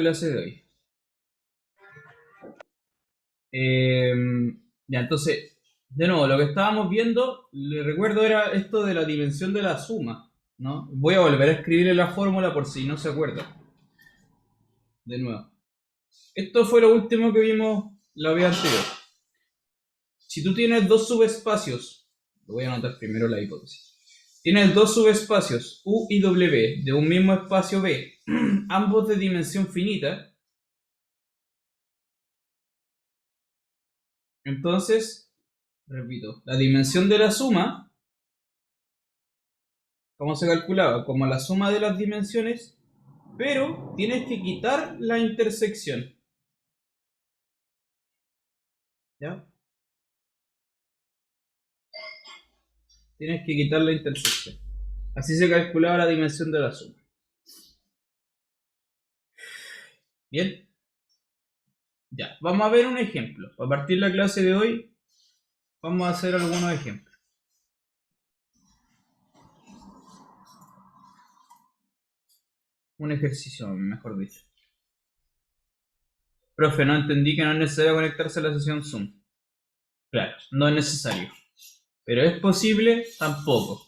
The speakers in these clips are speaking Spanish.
clase de hoy. Eh, ya, entonces, de nuevo, lo que estábamos viendo, le recuerdo, era esto de la dimensión de la suma, ¿no? Voy a volver a escribirle la fórmula por si no se acuerda. De nuevo. Esto fue lo último que vimos la vez anterior. Si tú tienes dos subespacios, lo voy a anotar primero la hipótesis. Tienes dos subespacios U y W de un mismo espacio B, ambos de dimensión finita. Entonces, repito, la dimensión de la suma, ¿cómo se calculaba? Como la suma de las dimensiones, pero tienes que quitar la intersección. ¿Ya? Tienes que quitar la intersección. Así se calculaba la dimensión de la suma. Bien, ya. Vamos a ver un ejemplo. Para partir la clase de hoy, vamos a hacer algunos ejemplos. Un ejercicio, mejor dicho. Profe, no entendí que no es necesario conectarse a la sesión Zoom. Claro, no es necesario. Pero es posible, tampoco.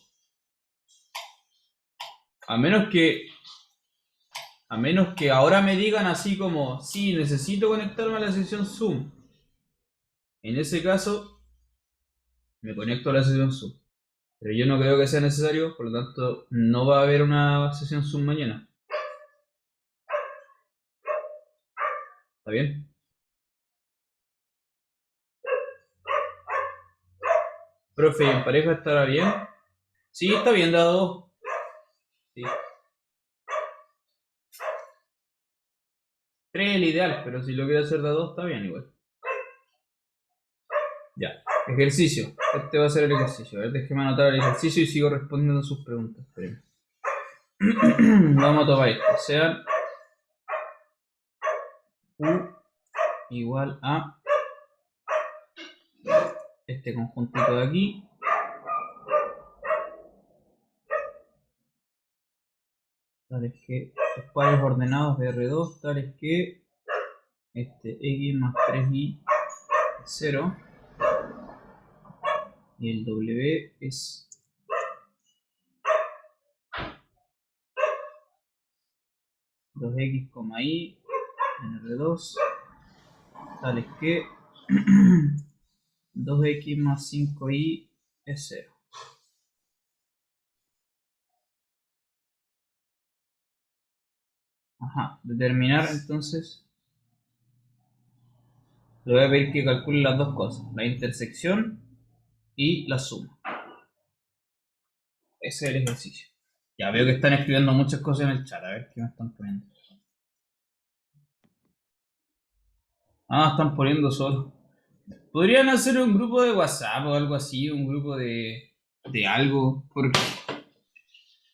A menos que ahora me digan así como, sí, necesito conectarme a la sesión Zoom. En ese caso, me conecto a la sesión Zoom. Pero yo no creo que sea necesario, por lo tanto, no va a haber una sesión Zoom mañana. ¿Está bien? Profe, ¿y en pareja estará bien? Sí, está bien, dado. Sí. 3 es el ideal, pero si lo quiero hacer de 2, está bien igual. Ya. Ejercicio. Este va a ser el ejercicio. A ver, déjeme anotar el ejercicio y sigo respondiendo a sus preguntas. Vamos a tomar esto. O sea, U igual a este conjuntito de aquí. Tales que los pares ordenados de R2, tales que X más 3Y es 0. Y el W es 2X, Y en R2, tales que 2X más 5Y es 0. Ajá, determinar entonces, le voy a pedir que calcule las dos cosas, la intersección y la suma. Ese es el ejercicio. Ya veo que están escribiendo muchas cosas en el chat, a ver qué me están poniendo. Ah, están poniendo solo. Podrían hacer un grupo de WhatsApp o algo así, un grupo de algo,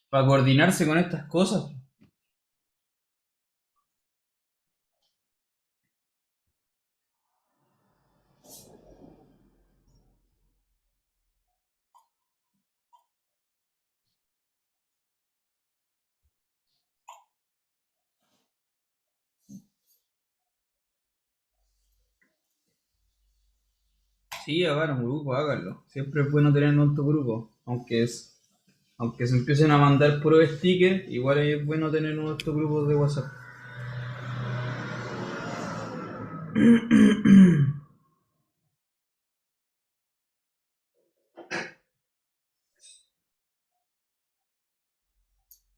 para coordinarse con estas cosas. Sí, hagan un grupo, háganlo. Siempre es bueno tener otro grupo, aunque se empiecen a mandar puros stickers, igual es bueno tener nuestros grupos de WhatsApp.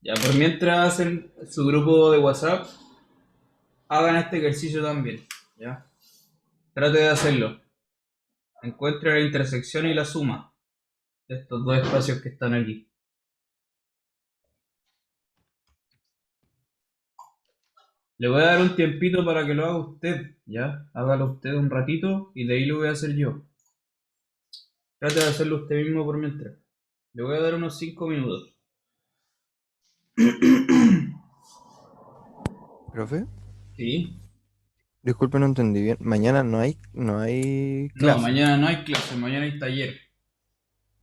Ya, por mientras hacen su grupo de WhatsApp, hagan este ejercicio también. ¿Ya? Trate de hacerlo. Encuentre la intersección y la suma de estos dos espacios que están aquí. Le voy a dar un tiempito para que lo haga usted, ¿ya? Hágalo usted un ratito y de ahí lo voy a hacer yo. Trate de hacerlo usted mismo por mientras. Le voy a dar unos 5 minutos. Profe, ¿Sí? disculpe, no entendí bien. Mañana no hay No, clase. mañana no hay clase, mañana hay taller.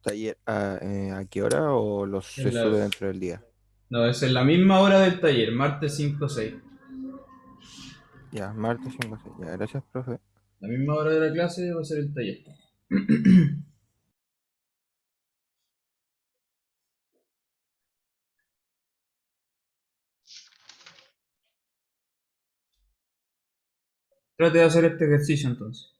¿Taller a qué hora o Es se la- sube dentro del día? No, es en la misma hora del taller, martes 5 o 6. Ya, martes 5 ya, gracias, profe. La misma hora de la clase va a ser el taller. Trate de hacer este ejercicio entonces.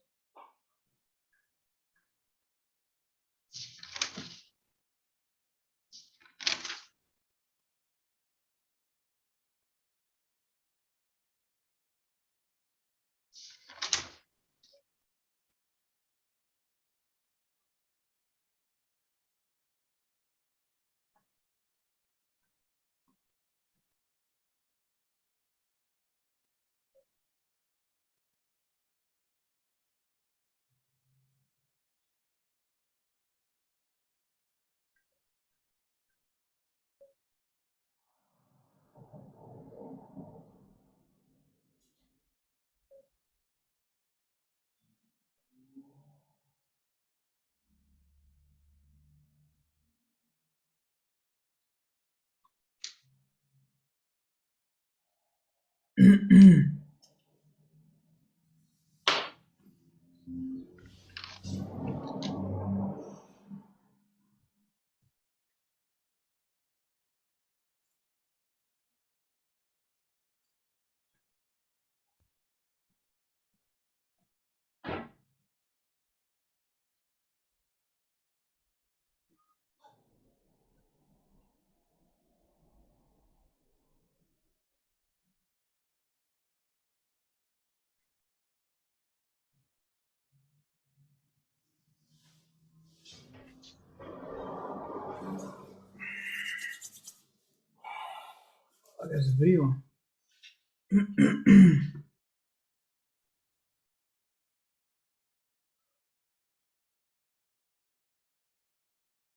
Hace frío.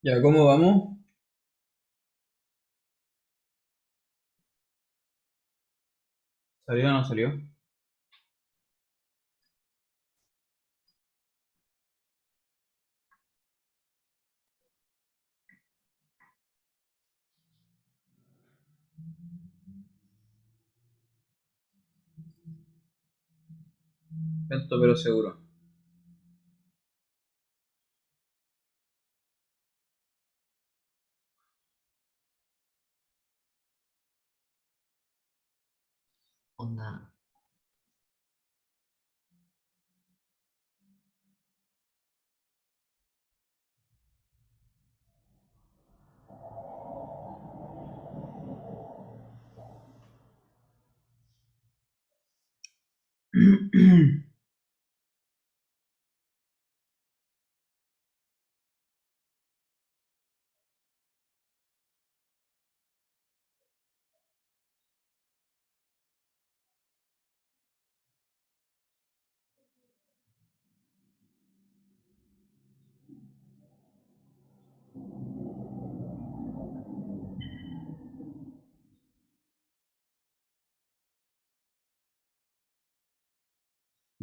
Ya, ¿cómo vamos? ¿Salió o no salió? Lento pero seguro. Onda.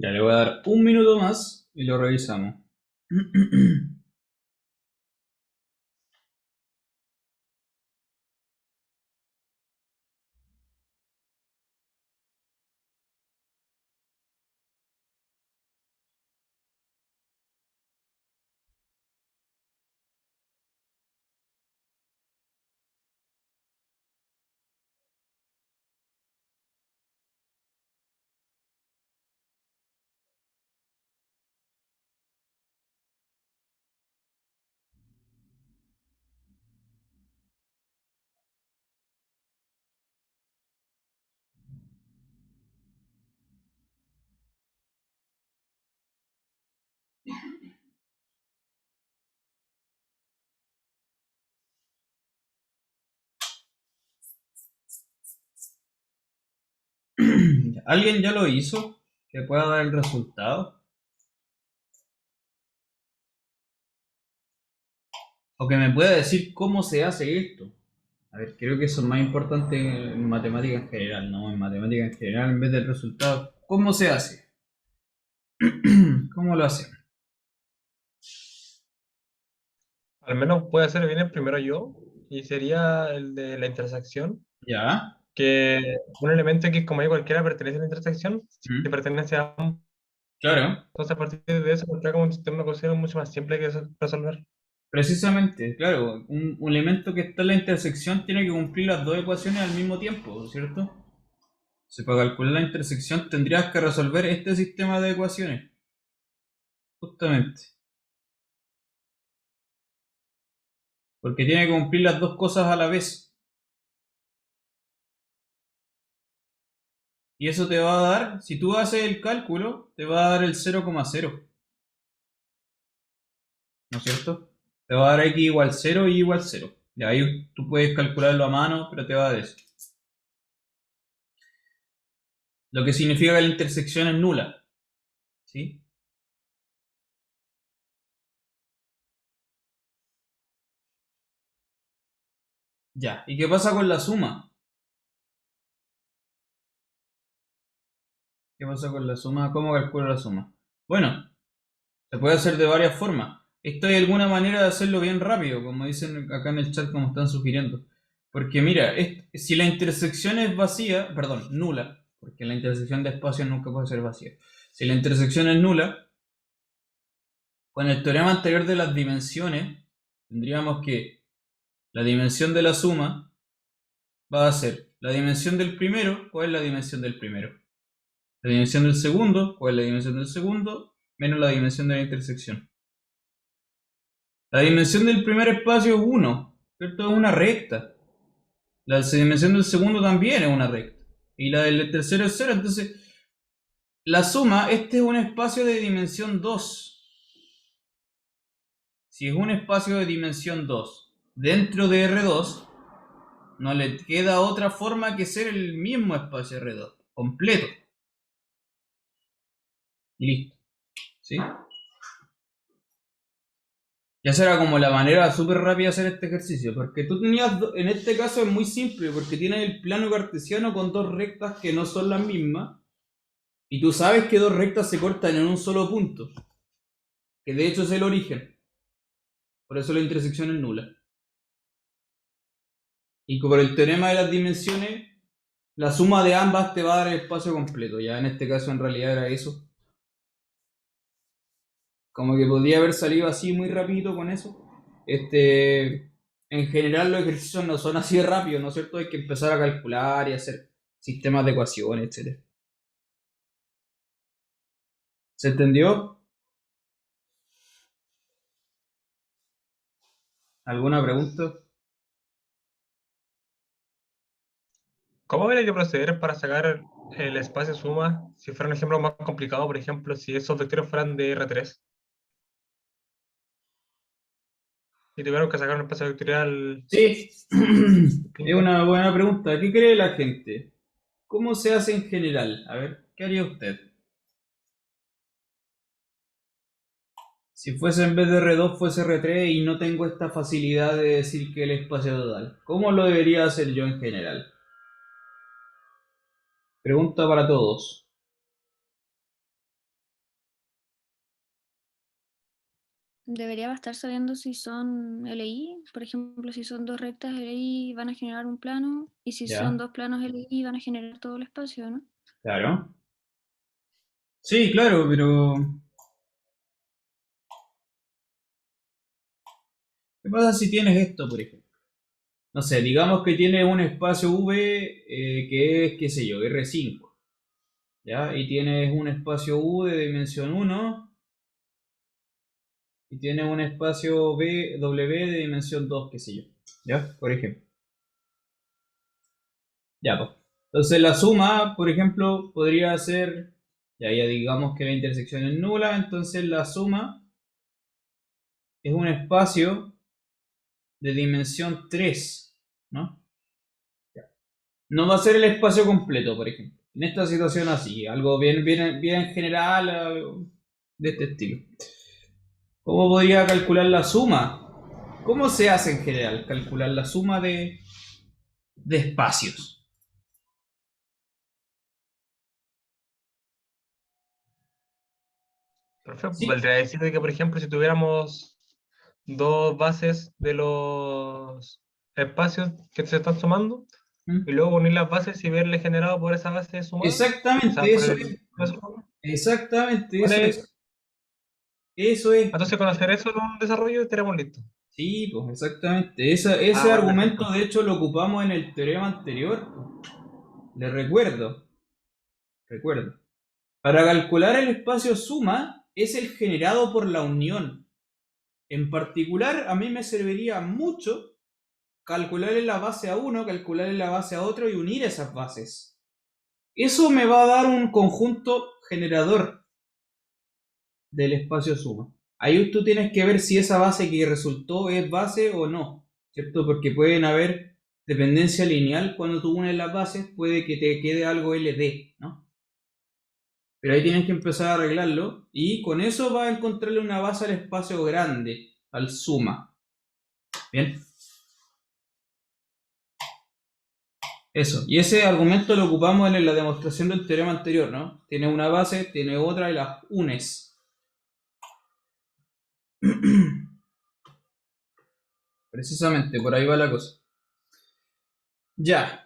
Ya le voy a dar un minuto más y lo revisamos. ¿Alguien ya lo hizo? ¿Que pueda dar el resultado? ¿O que me pueda decir cómo se hace esto? A ver, creo que eso es más importante en matemática en general, ¿no? En matemática en general, en vez del resultado, ¿cómo se hace? ¿Cómo lo hacen? Al menos puede hacer bien el primero yo, y sería el de la intersección. ¿Ya? que un elemento X como Y cualquiera pertenece a la intersección, ¿Mm? que pertenece a ambos. Claro, Entonces, a partir de eso, encuentra como un sistema de ecuaciones mucho más simple que resolver. precisamente, claro, un elemento que está en la intersección tiene que cumplir las dos ecuaciones al mismo tiempo, ¿cierto? Si para calcular la intersección tendrías que resolver este sistema de ecuaciones, justamente. Porque tiene que cumplir las dos cosas a la vez. Y eso te va a dar, si tú haces el cálculo, te va a dar el 0,0. ¿No es cierto? Te va a dar x igual 0 y igual 0. Y ahí tú puedes calcularlo a mano, pero te va a dar eso. Lo que significa que la intersección es nula. ¿Sí? Ya. ¿Y qué pasa con la suma? ¿Qué pasa con la suma? ¿Cómo calculo la suma? Bueno, se puede hacer de varias formas. Esto hay alguna manera de hacerlo bien rápido, como dicen acá en el chat, como están sugiriendo. Porque mira, si la intersección es vacía, perdón, nula, porque la intersección de espacios nunca puede ser vacía. Si la intersección es nula, con el teorema anterior de las dimensiones, tendríamos que la dimensión de la suma va a ser la dimensión del primero, ¿cuál es la dimensión del primero? La dimensión del segundo, ¿cuál es la dimensión del segundo? Menos la dimensión de la intersección. La dimensión del primer espacio es 1, ¿cierto? Es una recta. La dimensión del segundo también es una recta. Y la del tercero es 0. Entonces, la suma, este es un espacio de dimensión 2. Si es un espacio de dimensión 2 dentro de R2, no le queda otra forma que ser el mismo espacio R2, completo. Y listo. ¿Sí? Ya será como la manera súper rápida de hacer este ejercicio, porque tú tenías, en este caso es muy simple, porque tienes el plano cartesiano con dos rectas que no son las mismas, y tú sabes que dos rectas se cortan en un solo punto, que de hecho es el origen, por eso la intersección es nula. Y por el teorema de las dimensiones, la suma de ambas te va a dar el espacio completo, ya en este caso en realidad era eso. Como que podría haber salido así muy rapidito con eso. En general los ejercicios no son así de rápido, ¿no es cierto? Hay que empezar a calcular y hacer sistemas de ecuaciones, etc. ¿Se entendió? ¿Alguna pregunta? ¿Cómo habría que proceder para sacar el espacio suma si fuera un ejemplo más complicado, por ejemplo, si esos vectores fueran de R3 y tuvieron que sacar un espacio vectorial Sí, es distinto? una buena pregunta. ¿Qué cree la gente? ¿Cómo se hace en general? A ver, ¿qué haría usted? Si fuese en vez de R2 fuese R3 y no tengo esta facilidad de decir que el espacio total, ¿cómo lo debería hacer yo en general? Pregunta para todos. Debería estar sabiendo si son LI, por ejemplo, si son dos rectas LI van a generar un plano y si son Ya, dos planos LI van a generar todo el espacio, ¿no? claro. Sí, claro, pero ¿qué pasa si tienes esto, por ejemplo? No sé, digamos que tienes un espacio V que es, qué sé yo, R5, ¿ya? Y tienes un espacio U de dimensión 1 y tienes un espacio W de dimensión 2, qué sé yo, ¿ya? Por ejemplo. Ya, pues. Entonces la suma, por ejemplo, podría ser, ya digamos que la intersección es nula, entonces la suma es un espacio de dimensión 3, ¿no? No va a ser el espacio completo, por ejemplo. En esta situación así, algo bien general, algo de este estilo. ¿Cómo podría calcular la suma? ¿Cómo se hace en general calcular la suma de espacios? Perfecto. Sí, Valdría decir de que, por ejemplo, si tuviéramos dos bases de los espacios que se están sumando, y luego unir las bases y verle generado por esa base sumada. O sea, Exactamente, por eso el... es. Exactamente, ¿Cuál eso es? es. Eso es. Entonces, conocer eso en un desarrollo tenemos listo. Sí, pues exactamente. Ese Bueno, argumento, perfecto. de hecho, lo ocupamos en el teorema anterior. Le recuerdo. Para calcular el espacio suma es el generado por la unión. En particular, a mí me serviría mucho calcularle la base a uno, calcularle la base a otro y unir esas bases. Eso me va a dar un conjunto generador del espacio suma. Ahí tú tienes que ver si esa base que resultó es base o no, ¿cierto? Porque pueden haber dependencia lineal cuando tú unes las bases, puede que te quede algo LD, ¿no? Pero ahí tienes que empezar a arreglarlo y con eso vas a encontrarle una base al espacio grande, al suma. Bien. Eso. Y ese argumento lo ocupamos en la demostración del teorema anterior, ¿no? Tiene una base, tiene otra y las unes. Precisamente, por ahí va la cosa. Ya.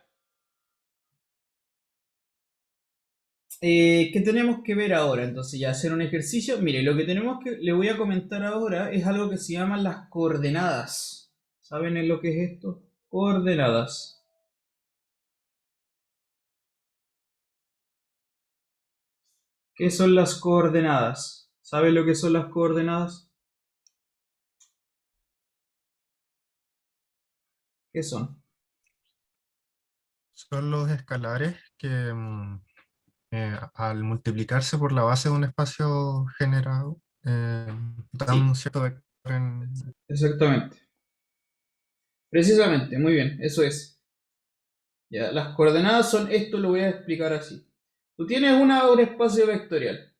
¿Qué tenemos que ver ahora? Entonces, ya hacer un ejercicio. Mire, lo que tenemos que le voy a comentar ahora es algo que se llaman las coordenadas. ¿Saben en lo que es esto? Coordenadas. ¿Qué son las coordenadas? ¿Saben lo que son las coordenadas? ¿Qué son? Son los escalares que al multiplicarse por la base de un espacio generado, dan Sí, un cierto vector en... exactamente. Precisamente, muy bien, eso es. Ya, las coordenadas son esto, lo voy a explicar así. Tú tienes un espacio vectorial,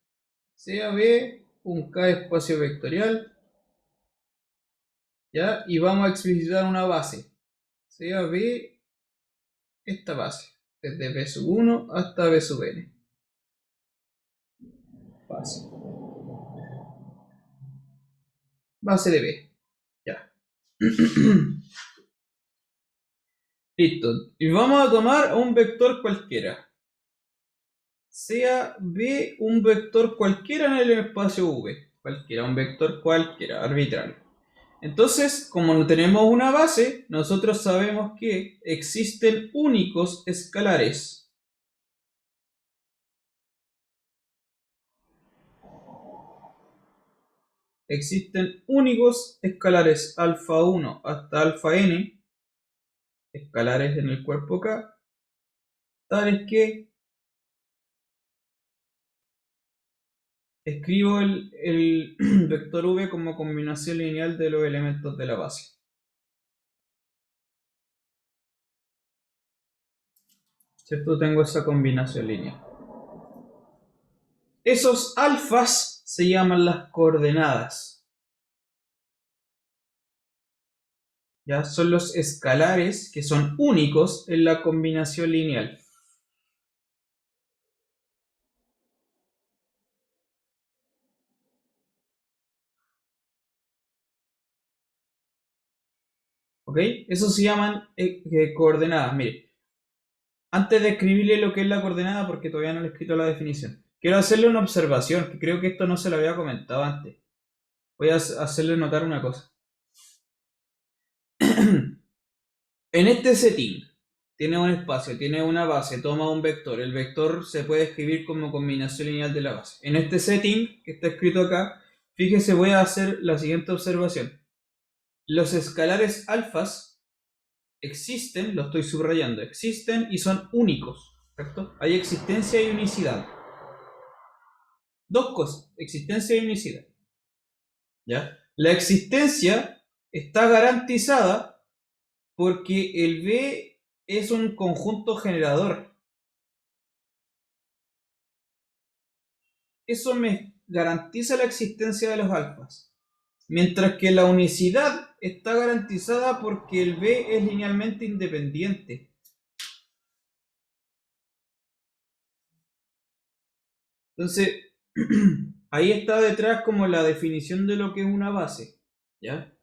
sea B, un K espacio vectorial, ¿ya? Y vamos a explicitar una base, sea B, esta base, desde B sub 1 hasta B sub n. Base. Base de B, ya. Listo. Y vamos a tomar un vector cualquiera. Sea B un vector cualquiera en el espacio V. Cualquiera, un vector cualquiera, arbitrario. Entonces, como no tenemos una base, nosotros sabemos que existen únicos escalares. Existen únicos escalares alfa 1 hasta alfa n, escalares en el cuerpo K, tales que escribo el vector V como combinación lineal de los elementos de la base. ¿Cierto? Tengo esa combinación lineal. Esos alfas se llaman las coordenadas. ¿Ya? Son los escalares que son únicos en la combinación lineal. ¿Ok? Eso se llaman coordenadas. Mire, antes de escribirle lo que es la coordenada, porque todavía no le he escrito la definición, quiero hacerle una observación, que creo que esto no se lo había comentado antes. Voy a hacerle notar una cosa. En este setting, tiene un espacio, tiene una base, toma un vector. El vector se puede escribir como combinación lineal de la base. En este setting, que está escrito acá, fíjese, voy a hacer la siguiente observación. Los escalares alfas existen, lo estoy subrayando, existen y son únicos, ¿cierto? Hay existencia y unicidad. Dos cosas, existencia y unicidad. ¿Ya? La existencia está garantizada porque el B es un conjunto generador. Eso me garantiza la existencia de los alfas. Mientras que la unicidad está garantizada porque el B es linealmente independiente. Entonces, ahí está detrás como la definición de lo que es una base, ¿ya?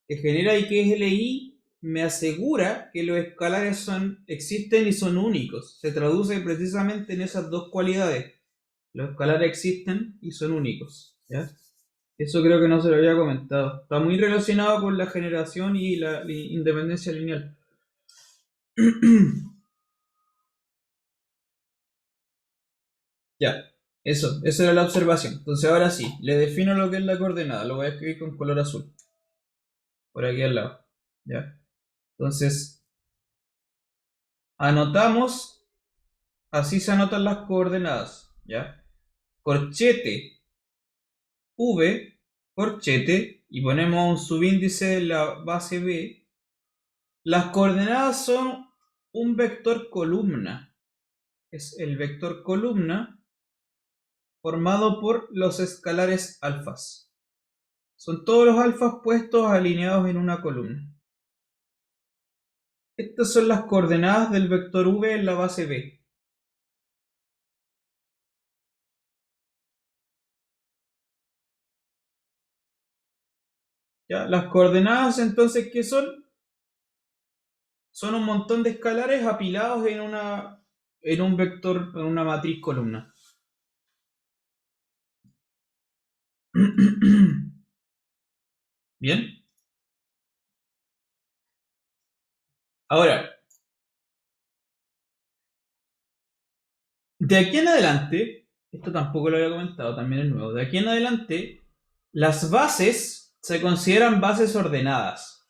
Que genera y que es LI me asegura que los escalares existen y son únicos. Se traduce precisamente en esas dos cualidades. Los escalares existen y son únicos. ¿Ya? Eso creo que no se lo había comentado. Está muy relacionado con la generación y la independencia lineal. Ya, esa era la observación. Entonces ahora sí, le defino lo que es la coordenada. Lo voy a escribir con color azul. Por aquí al lado. ¿Ya? Entonces, anotamos, así se anotan las coordenadas. ¿Ya? Corchete V, corchete, y ponemos un subíndice de la base B. Las coordenadas son un vector columna. Es el vector columna formado por los escalares alfas. Son todos los alfas puestos alineados en una columna. Estas son las coordenadas del vector V en la base B. ¿Ya? Las coordenadas entonces, ¿qué son? Son un montón de escalares apilados en un vector, en una matriz columna. Bien. Ahora, de aquí en adelante, esto tampoco lo había comentado, también es nuevo. De aquí en adelante, las bases se consideran bases ordenadas.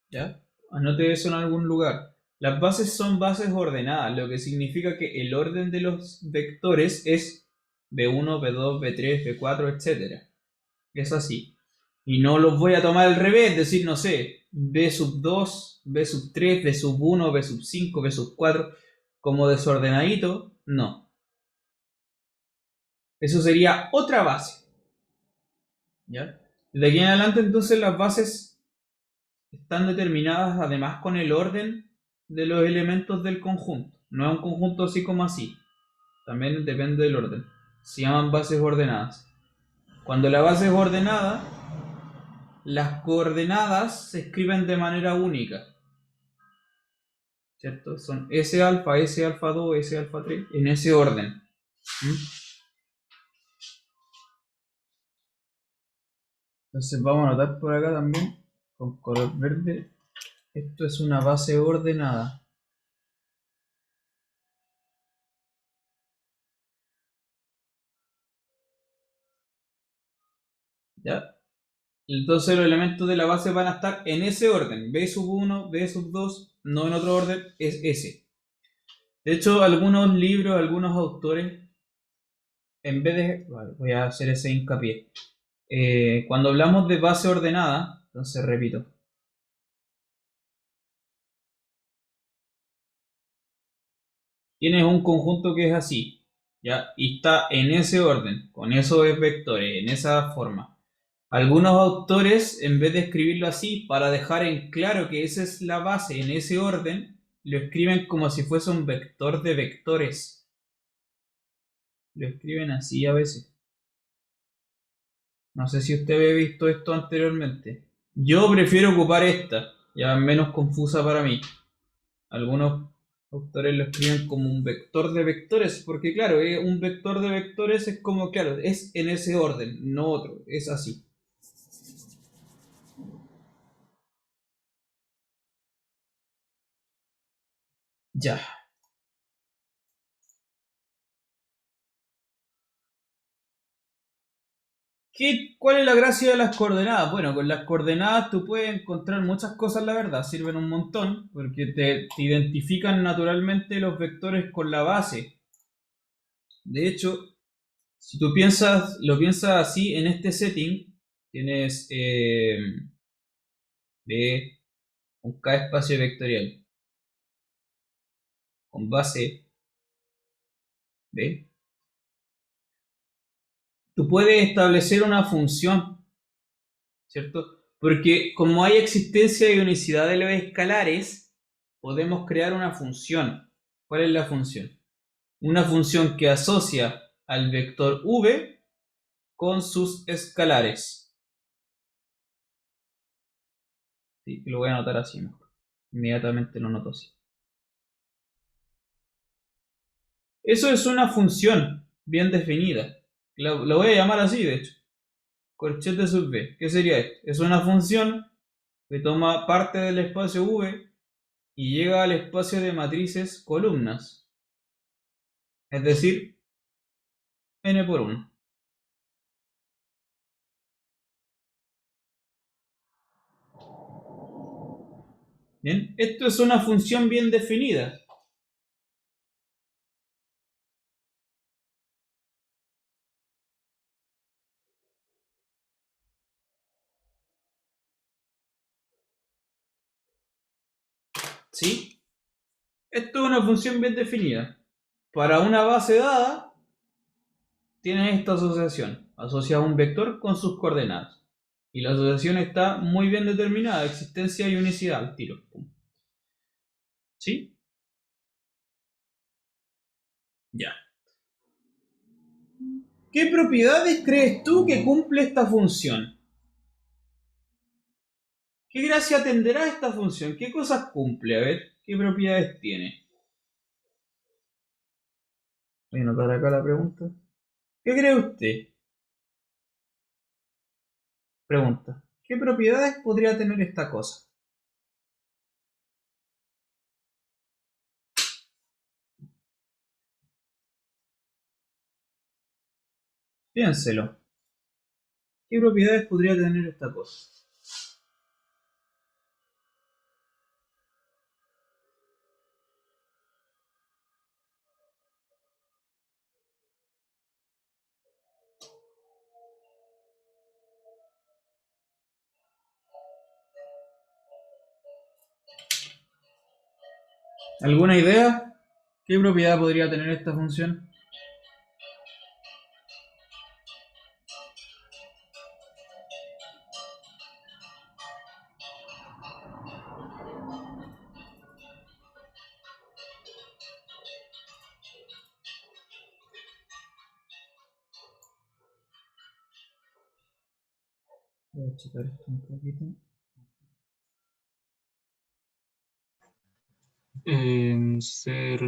¿Ya? Anote eso en algún lugar. Las bases son bases ordenadas, lo que significa que el orden de los vectores es B1, B2, B3, B4, etc. Es así. Y no los voy a tomar al revés, es decir, no sé, B sub 2, B sub 3, B sub 1, B sub 5, B sub 4, como desordenadito, no. Eso sería otra base. ¿Ya? De aquí en adelante entonces las bases están determinadas además con el orden de los elementos del conjunto. No es un conjunto así como así. También depende del orden. Se llaman bases ordenadas. Cuando la base es ordenada, las coordenadas se escriben de manera única. ¿Cierto? Son S alfa, S alfa 2, S alfa 3, en ese orden. Entonces vamos a anotar por acá también, con color verde, esto es una base ordenada. ¿Ya? Entonces los elementos de la base van a estar en ese orden, B sub 1, B sub 2, no en otro orden, es ese. De hecho, algunos libros, algunos autores, en vez de... Vale, voy a hacer ese hincapié. Cuando hablamos de base ordenada, entonces repito. Tienes un conjunto que es así, ¿ya? Y está en ese orden, con esos vectores, en esa forma. Algunos autores, en vez de escribirlo así, para dejar en claro que esa es la base en ese orden, lo escriben como si fuese un vector de vectores. Lo escriben así a veces. No sé si usted había visto esto anteriormente. Yo prefiero ocupar esta, ya menos confusa para mí. Algunos autores lo escriben como un vector de vectores, porque claro, un vector de vectores es como, claro, es en ese orden, no otro, es así. Ya. ¿Cuál es la gracia de las coordenadas? Bueno, con las coordenadas tú puedes encontrar muchas cosas, la verdad, sirven un montón, porque te identifican naturalmente los vectores con la base. De hecho, si tú lo piensas así en este setting, tienes B, un K espacio vectorial con base B. Tú puedes establecer una función, ¿cierto? Porque como hay existencia y unicidad de los escalares, podemos crear una función. ¿Cuál es la función? Una función que asocia al vector v con sus escalares. Sí, lo voy a anotar así mejor. Inmediatamente lo noto así. Eso es una función bien definida. Lo voy a llamar así, de hecho. Corchete sub v. ¿Qué sería esto? Es una función que toma parte del espacio V y llega al espacio de matrices columnas. Es decir, n por 1. Bien, esto es una función bien definida. ¿Sí? Esto es una función bien definida. Para una base dada, tienes esta asociación. Asocia un vector con sus coordenadas. Y la asociación está muy bien determinada. Existencia y unicidad al tiro. ¿Sí? Ya. ¿Qué propiedades crees tú que cumple esta función? ¿Qué gracia tendrá esta función? ¿Qué cosas cumple? A ver, ¿qué propiedades tiene? Voy a anotar acá la pregunta. ¿Qué cree usted? Pregunta. ¿Qué propiedades podría tener esta cosa? Piénselo. ¿Qué propiedades podría tener esta cosa? ¿Alguna idea? ¿Qué propiedad podría tener esta función? Voy a checar esto un poquito. Ser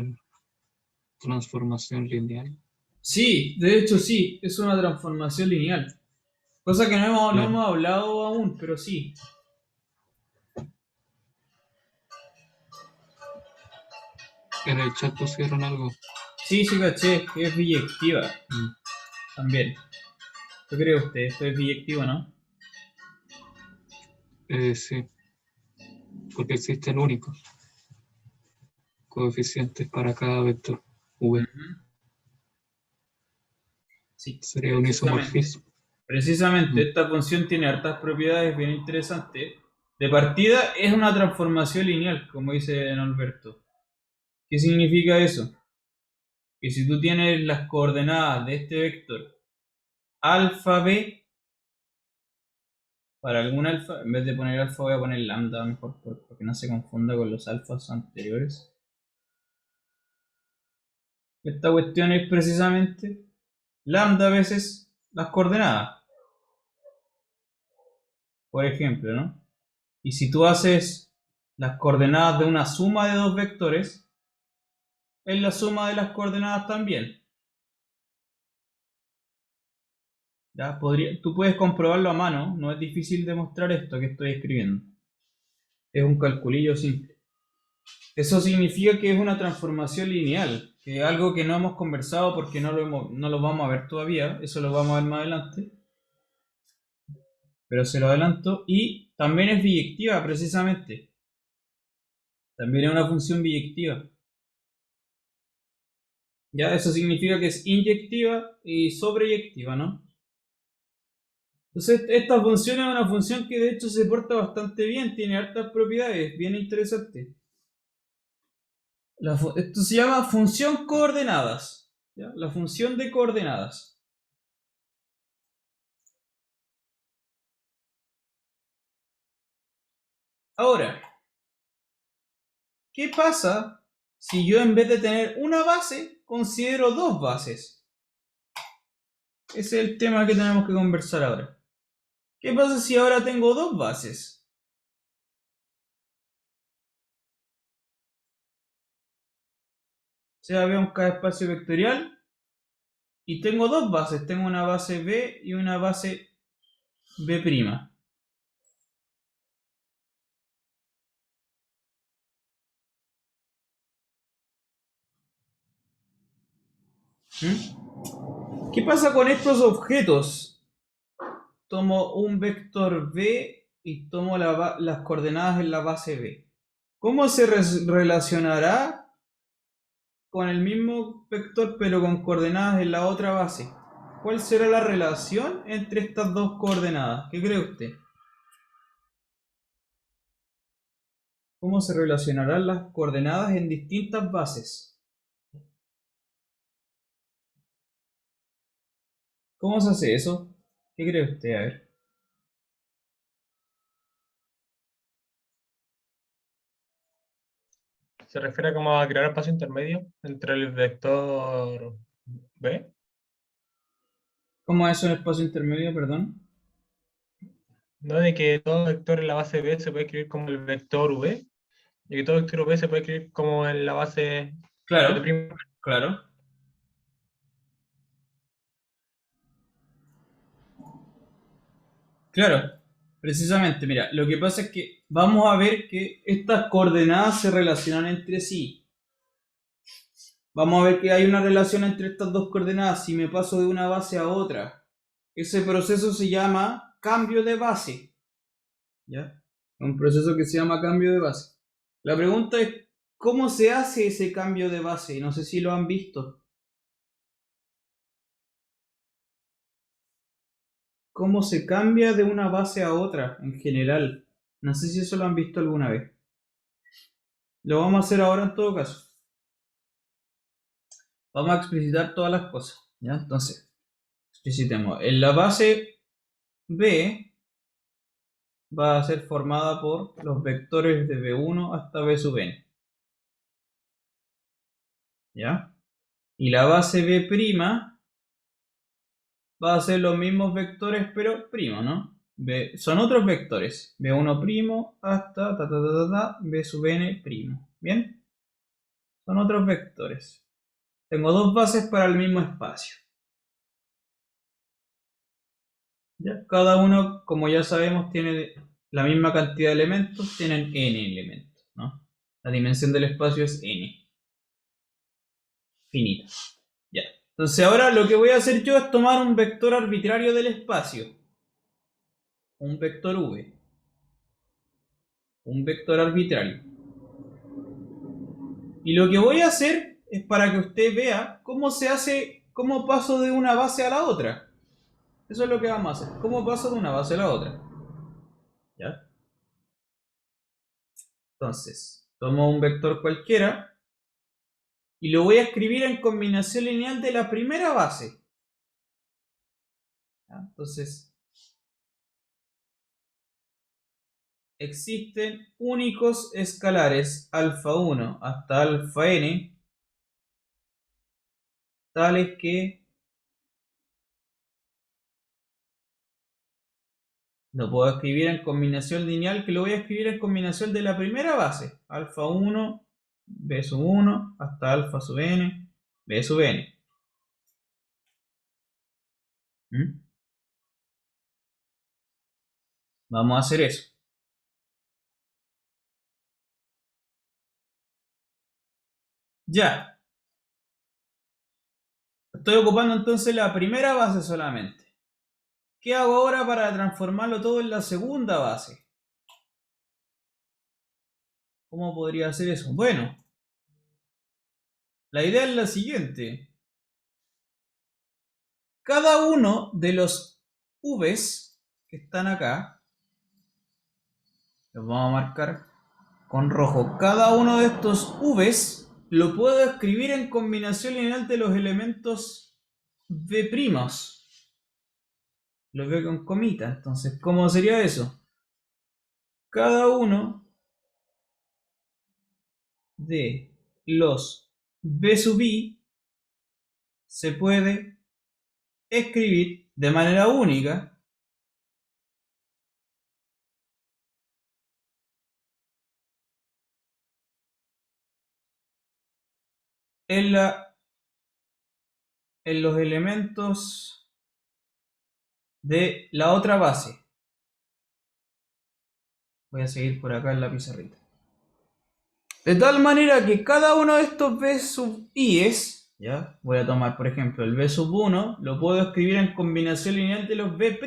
transformación lineal. Sí, de hecho sí, es una transformación lineal. Cosa que no Claro. hemos hablado aún, pero sí. En el chat pusieron algo. Sí, sí, caché, que es biyectiva Mm. también. ¿Qué cree usted? Esto es biyectivo, ¿no? Sí, porque existen únicos coeficientes para cada vector v. Sí, Sería un precisamente. isomorfismo. Precisamente, esta función tiene hartas propiedades bien interesantes. De partida es una transformación lineal, como dice Norberto. ¿Qué significa eso? Que si tú tienes las coordenadas de este vector alfa b, para algún alfa, en vez de poner alfa voy a poner lambda mejor, porque no se confunda con los alfas anteriores. Esta cuestión es precisamente lambda veces las coordenadas, por ejemplo, ¿no? Y si tú haces las coordenadas de una suma de dos vectores, es la suma de las coordenadas también. ¿Ya? Tú puedes comprobarlo a mano, no es difícil demostrar esto que estoy escribiendo. Es un calculillo simple. Eso significa que es una transformación lineal, que es algo que no hemos conversado porque no lo vamos a ver todavía, eso lo vamos a ver más adelante. Pero se lo adelanto. Y también es biyectiva, precisamente. También es una función biyectiva. Ya, eso significa que es inyectiva y sobreyectiva, ¿no? Entonces, esta función es una función que de hecho se porta bastante bien, tiene hartas propiedades, bien interesantes. Esto se llama función coordenadas, ¿ya? La función de coordenadas. Ahora, ¿qué pasa si yo en vez de tener una base, considero dos bases? Ese es el tema que tenemos que conversar ahora. ¿Qué pasa si ahora tengo dos bases? sea B un K espacio vectorial. Y tengo dos bases. Tengo una base B y una base B'. ¿Mm? ¿Qué pasa con estos objetos? Tomo un vector B y tomo las coordenadas en la base B. ¿Cómo se relacionará con el mismo vector pero con coordenadas en la otra base? ¿Cuál será la relación entre estas dos coordenadas? ¿Qué cree usted? ¿Cómo se relacionarán las coordenadas en distintas bases? ¿Cómo se hace eso? ¿Qué cree usted? A ver. ¿Se refiere a cómo a crear espacio intermedio entre el vector B? ¿Cómo es un espacio intermedio, perdón? ¿No? De que todo vector en la base B se puede escribir como el vector V, y que todo vector V se puede escribir como en la base Claro, B'. claro. Claro, precisamente, mira, lo que pasa es que vamos a ver que estas coordenadas se relacionan entre sí. Vamos a ver que hay una relación entre estas dos coordenadas si me paso de una base a otra. Ese proceso se llama cambio de base. ¿Ya? Un proceso que se llama cambio de base. La pregunta es, ¿cómo se hace ese cambio de base? No sé si lo han visto. ¿Cómo se cambia de una base a otra en general? No sé si eso lo han visto alguna vez. Lo vamos a hacer ahora en todo caso. Vamos a explicitar todas las cosas. ¿Ya? Entonces, explicitemos. En la base B va a ser formada por los vectores de B1 hasta B sub n. ¿Ya? Y la base B' va a ser los mismos vectores, pero primo, ¿no? Son otros vectores. B1' hasta B sub n'. ¿Bien? Son otros vectores. Tengo dos bases para el mismo espacio. ¿Ya? Cada uno, como ya sabemos, tiene la misma cantidad de elementos, tienen n elementos, ¿no? La dimensión del espacio es n. Finita. Ya. Entonces ahora lo que voy a hacer yo es tomar un vector arbitrario del espacio. Un vector v. Un vector arbitrario. Y lo que voy a hacer es para que usted vea cómo se hace, cómo paso de una base a la otra. Eso es lo que vamos a hacer. Cómo paso de una base a la otra. ¿Ya? Entonces, tomo un vector cualquiera y lo voy a escribir en combinación lineal de la primera base. ¿Ya? Entonces, existen únicos escalares alfa 1 hasta alfa n tales que lo puedo escribir en combinación lineal, que lo voy a escribir en combinación de la primera base, alfa 1, b sub 1 hasta alfa sub n, b sub n. ¿Mm? Vamos a hacer eso. Ya. Estoy ocupando entonces la primera base solamente. ¿Qué hago ahora para transformarlo todo en la segunda base? ¿Cómo podría hacer eso? Bueno, la idea es la siguiente. Cada uno de los V's que están acá, los vamos a marcar con rojo. Cada uno de estos V's lo puedo escribir en combinación lineal de los elementos V'. Los veo con comita. Entonces, ¿cómo sería eso? Cada uno de los V sub i se puede escribir de manera única en los elementos de la otra base. Voy a seguir por acá en la pizarrita. De tal manera que cada uno de estos b sub i's, ¿ya? Voy a tomar, por ejemplo, el b sub 1, lo puedo escribir en combinación lineal de los b'.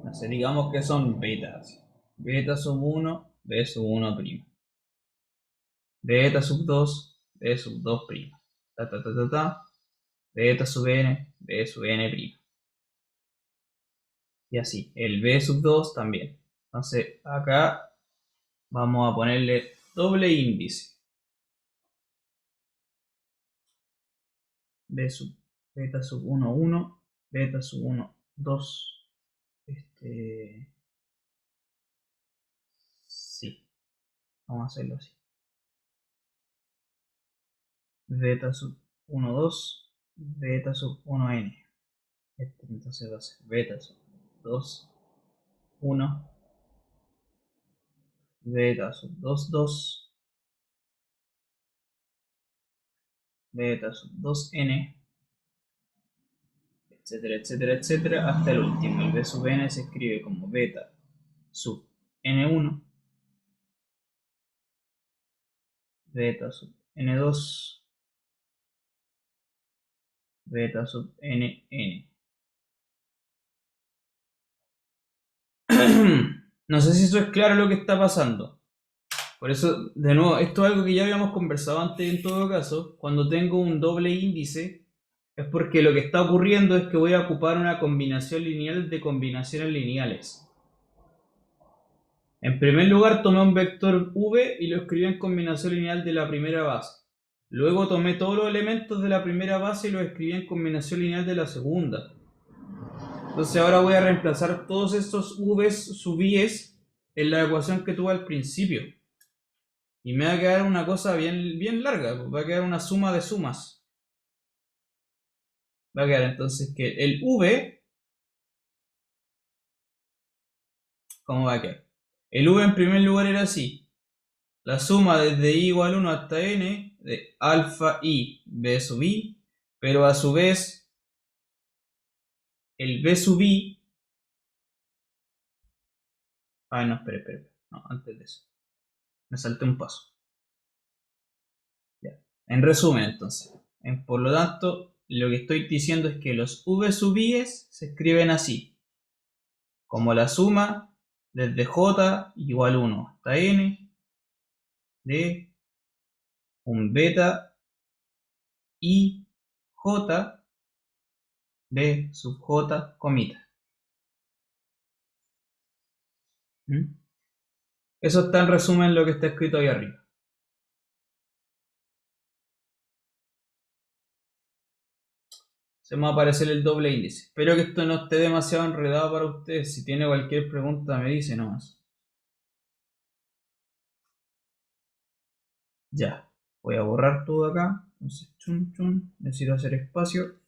No sé, digamos que son betas. Beta sub 1, b sub 1'. Beta sub 2, b sub 2'. Beta sub n, b sub n'. Y así, el b sub 2 también. Entonces, acá vamos a ponerle doble índice. Beta sub 1, 1, beta sub 1, 2. Sí, vamos a hacerlo así. Beta sub 1, 2, beta sub 1n. Entonces va a ser beta sub 2, 1, beta sub 2, 2, beta sub 2n, etcétera, etcétera, etcétera, hasta el último. El b sub n se escribe como beta sub n1, beta sub n2, beta sub nn. No sé si eso es claro lo que está pasando. Por eso, de nuevo, esto es algo que ya habíamos conversado antes en todo caso. Cuando tengo un doble índice, es porque lo que está ocurriendo es que voy a ocupar una combinación lineal de combinaciones lineales. En primer lugar, tomé un vector v y lo escribí en combinación lineal de la primera base. Luego tomé todos los elementos de la primera base y los escribí en combinación lineal de la segunda. Entonces ahora voy a reemplazar todos estos v's sub i's en la ecuación que tuve al principio. Y me va a quedar una cosa bien larga, va a quedar una suma de sumas. Va a quedar entonces que el v, ¿cómo va a quedar? El v en primer lugar era así. La suma desde i igual 1 hasta n de alfa i b sub i, pero a su vez el b sub i... Ah, no, espera. No, antes de eso. Me salté un paso. Ya. En resumen, entonces. Por lo tanto, lo que estoy diciendo es que los v sub i's se escriben así. Como la suma desde j igual 1 hasta n de un beta i j b sub j comita. Eso está en resumen lo que está escrito ahí arriba. Se me va a aparecer el doble índice. Espero que esto no esté demasiado enredado para ustedes. Si tiene cualquier pregunta me dice nomás. Ya. Voy a borrar todo acá. Entonces, necesito hacer espacio.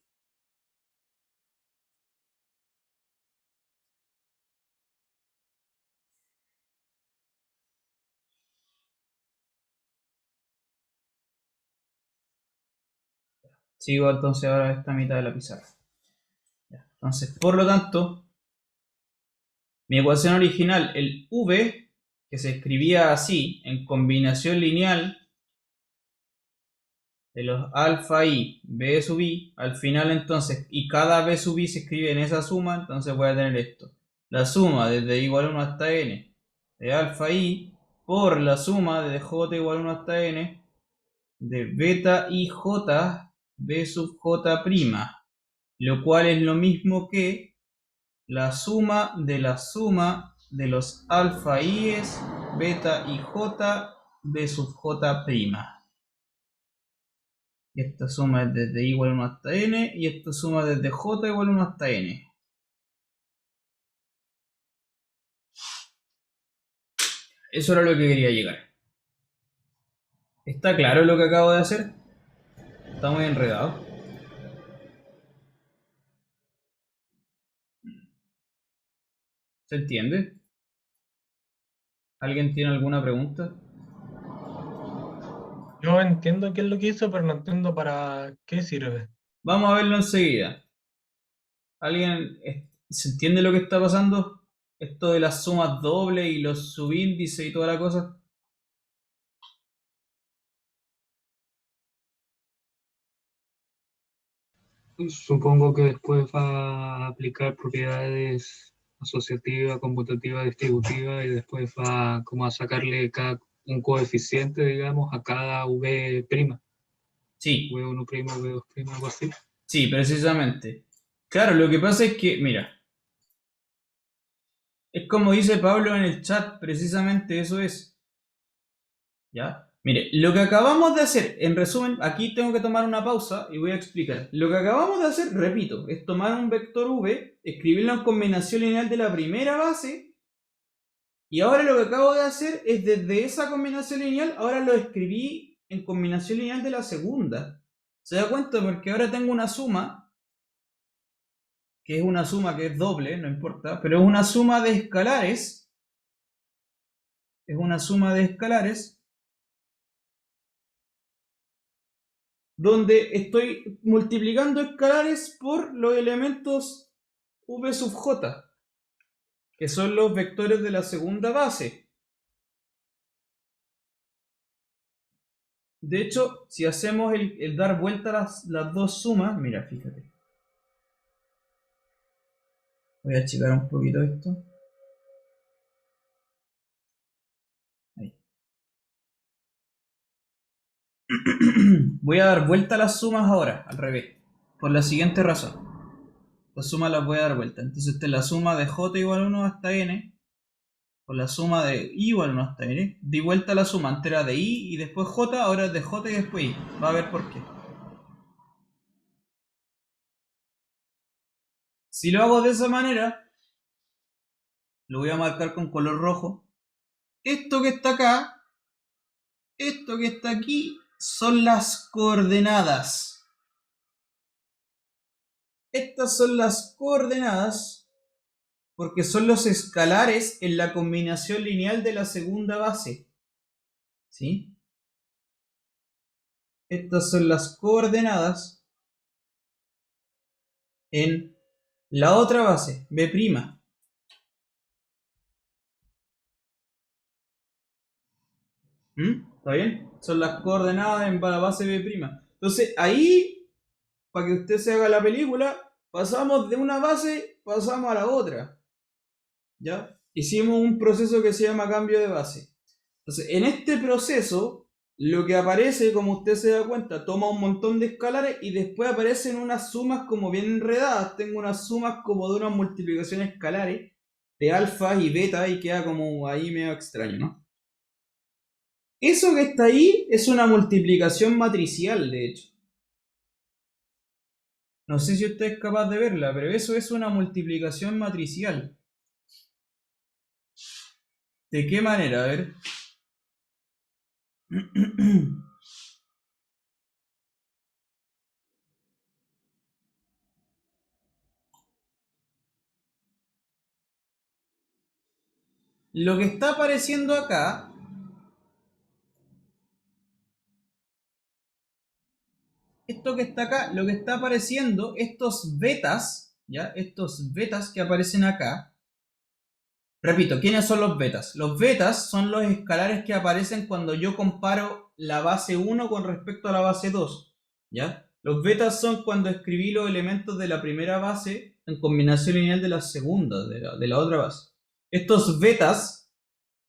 Sigo entonces ahora esta mitad de la pizarra. Ya. Entonces, por lo tanto, mi ecuación original, el v, que se escribía así, en combinación lineal de los alfa i, b sub i, al final entonces, y cada b sub i se escribe en esa suma, entonces voy a tener esto. La suma desde i igual 1 hasta n de alfa i por la suma de j igual 1 hasta n de beta i j b sub j prima, lo cual es lo mismo que la suma de los alfa i's beta i j b sub j prima. Y esta suma es desde i igual 1 hasta n y esta suma desde j igual 1 hasta n. Eso era lo que quería llegar. ¿Está claro lo que acabo de hacer? Está muy enredado. ¿Se entiende? ¿Alguien tiene alguna pregunta? Yo entiendo qué es lo que hizo, pero no entiendo para qué sirve. Vamos a verlo enseguida. ¿Alguien se entiende lo que está pasando? Esto de las sumas dobles y los subíndices y toda la cosa. Supongo que después va a aplicar propiedades asociativa, conmutativa, distributiva y después va como a sacarle un coeficiente, digamos, a cada V', Sí, V1', V2', algo así. sí, precisamente. Claro, lo que pasa es que, mira, es como dice Pablo en el chat, precisamente eso es. ¿Ya? Mire, lo que acabamos de hacer, en resumen, aquí tengo que tomar una pausa y voy a explicar. Lo que acabamos de hacer, repito, es tomar un vector v, escribirlo en combinación lineal de la primera base, y ahora lo que acabo de hacer es desde esa combinación lineal, ahora lo escribí en combinación lineal de la segunda. ¿Se da cuenta? Porque ahora tengo una suma, que es una suma que es doble, no importa, pero es una suma de escalares. Es una suma de escalares donde estoy multiplicando escalares por los elementos v sub j, que son los vectores de la segunda base. De hecho, si hacemos el dar vuelta a las dos sumas, mira, fíjate. Voy a achicar un poquito esto. Ahí. Voy a dar vuelta a las sumas ahora, al revés, por la siguiente razón. Las sumas las voy a dar vuelta. Entonces esta es la suma de j igual a 1 hasta n, con la suma de i igual a 1 hasta n. Di vuelta a la suma, antes era de i y después j, ahora es de j y después i. Va a ver por qué. Si lo hago de esa manera, lo voy a marcar con color rojo. Esto que está acá, esto que está aquí, son las coordenadas. Estas son las coordenadas porque son los escalares en la combinación lineal de la segunda base. ¿Sí? Estas son las coordenadas en la otra base, B'. ¿Está bien? Son las coordenadas en la base B'. Entonces ahí, para que usted se haga la película, pasamos de una base, pasamos a la otra. ¿Ya? Hicimos un proceso que se llama cambio de base. Entonces, en este proceso, lo que aparece, como usted se da cuenta, toma un montón de escalares y después aparecen unas sumas como bien enredadas. Tengo unas sumas como de unas multiplicaciones escalares de alfa y beta y queda como ahí medio extraño, ¿no? Eso que está ahí es una multiplicación matricial, de hecho. No sé si usted es capaz de verla, pero eso es una multiplicación matricial. ¿De qué manera? A ver. Lo que está apareciendo acá esto que está acá, lo que está apareciendo, estos betas, ¿ya? Estos betas que aparecen acá. Repito, ¿quiénes son los betas? Los betas son los escalares que aparecen cuando yo comparo la base 1 con respecto a la base 2, ¿ya? Los betas son cuando escribí los elementos de la primera base en combinación lineal de la segunda, de la otra base. Estos betas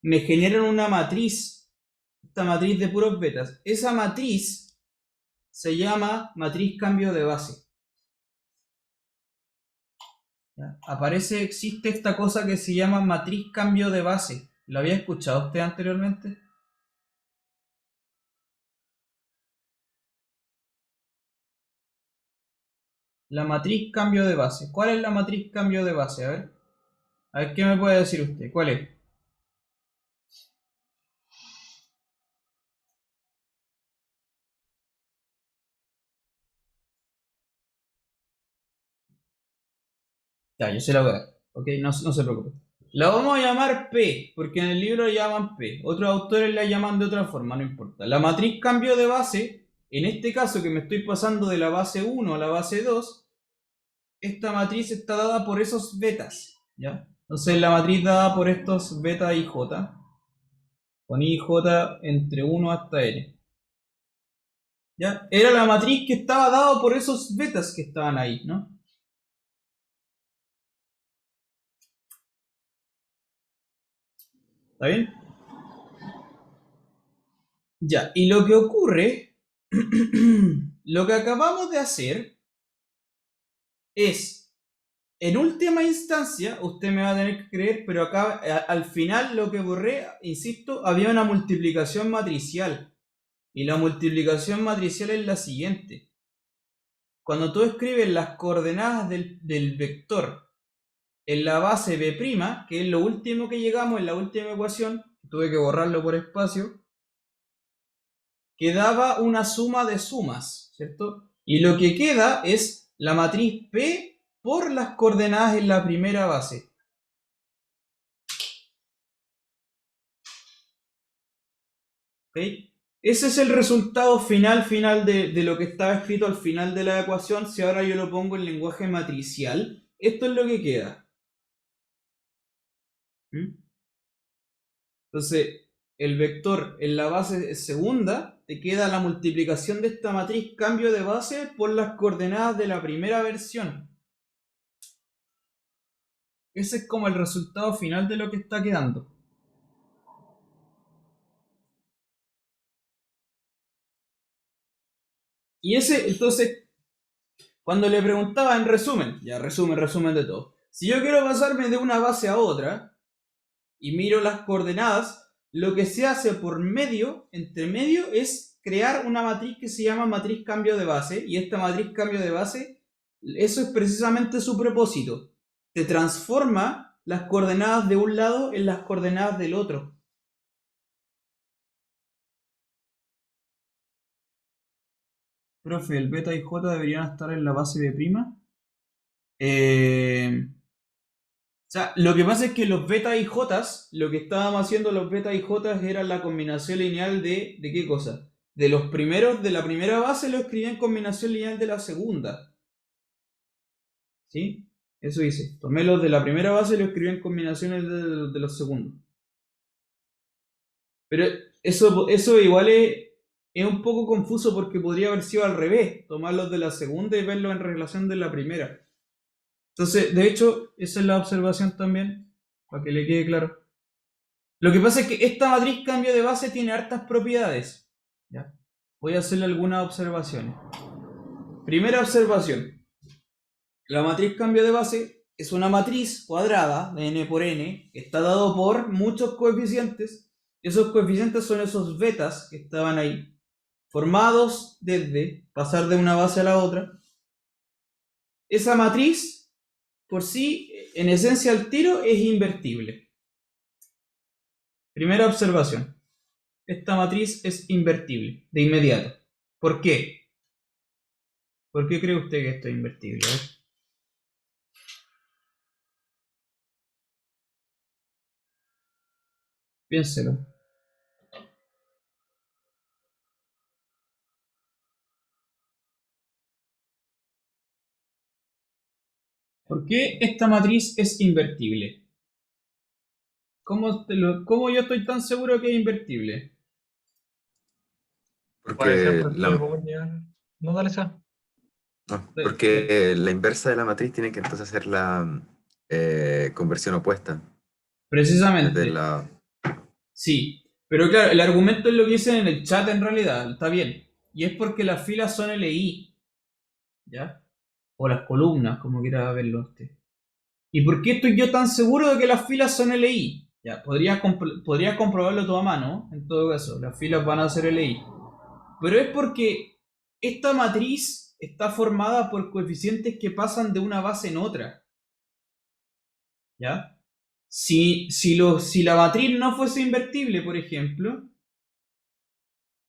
me generan una matriz, esta matriz de puros betas. Esa matriz se llama matriz cambio de base. ¿Ya? Existe esta cosa que se llama matriz cambio de base. ¿Lo había escuchado usted anteriormente? La matriz cambio de base. ¿Cuál es la matriz cambio de base? A ver qué me puede decir usted. ¿Cuál es? Ya, yo se la voy a dar. Ok, no se preocupe. La vamos a llamar P, porque en el libro la llaman P. Otros autores la llaman de otra forma, no importa. La matriz cambio de base, en este caso que me estoy pasando de la base 1 a la base 2, esta matriz está dada por esos betas, ¿ya? Entonces la matriz dada por estos beta y j, con i y j entre 1 hasta n. ¿Ya? Era la matriz que estaba dada por esos betas que estaban ahí, ¿no? ¿Está bien? Ya, y lo que ocurre, lo que acabamos de hacer es, en última instancia, usted me va a tener que creer, pero acá al final lo que borré, insisto, había una multiplicación matricial. Y la multiplicación matricial es la siguiente. Cuando tú escribes las coordenadas del vector en la base b', que es lo último que llegamos en la última ecuación, tuve que borrarlo por espacio, quedaba una suma de sumas, ¿cierto? Y lo que queda es la matriz P por las coordenadas en la primera base. ¿Ok? Ese es el resultado final de lo que estaba escrito al final de la ecuación. Si ahora yo lo pongo en lenguaje matricial, esto es lo que queda. Entonces, el vector en la base segunda te queda la multiplicación de esta matriz cambio de base por las coordenadas de la primera versión. Ese es como el resultado final de lo que está quedando. Y ese, entonces, cuando le preguntaba en resumen, ya resumen de todo. Si yo quiero pasarme de una base a otra y miro las coordenadas, lo que se hace por medio, entre medio, es crear una matriz que se llama matriz cambio de base. Y esta matriz cambio de base, eso es precisamente su propósito. Te transforma las coordenadas de un lado en las coordenadas del otro. Profe, ¿el beta y j deberían estar en la base b'? O sea, lo que pasa es que los beta y j, lo que estábamos haciendo los beta y j era la combinación lineal ¿de qué cosa? De los primeros, de la primera base lo escribí en combinación lineal de la segunda. ¿Sí? Eso hice. Tomé los de la primera base y lo escribí en combinaciones de los segundos. Pero eso igual es un poco confuso porque podría haber sido al revés. Tomar los de la segunda y verlos en relación de la primera. Entonces, de hecho, esa es la observación también, para que le quede claro. Lo que pasa es que esta matriz cambio de base tiene hartas propiedades. ¿Ya? Voy a hacerle algunas observaciones. Primera observación. La matriz cambio de base es una matriz cuadrada de n por n, que está dado por muchos coeficientes. Esos coeficientes son esos betas que estaban ahí, formados desde pasar de una base a la otra. Esa matriz por sí, en esencia al tiro, es invertible. Primera observación. Esta matriz es invertible, de inmediato. ¿Por qué? ¿Por qué cree usted que esto es invertible? Piénselo. ¿Por qué esta matriz es invertible? ¿Cómo yo estoy tan seguro que es invertible? Por ejemplo, Porque no, dale esa. porque la inversa de la matriz tiene que entonces hacer la conversión opuesta. Precisamente. Desde la... Sí, pero claro, el argumento es lo que dicen en el chat en realidad, está bien. Y es porque las filas son LI, ¿ya? O las columnas, como quiera verlo usted. ¿Y por qué estoy yo tan seguro de que las filas son LI? Ya, podrías comprobarlo tú a mano, en todo caso, las filas van a ser LI. Pero es porque esta matriz está formada por coeficientes que pasan de una base en otra. ¿Ya? Si la matriz no fuese invertible, por ejemplo,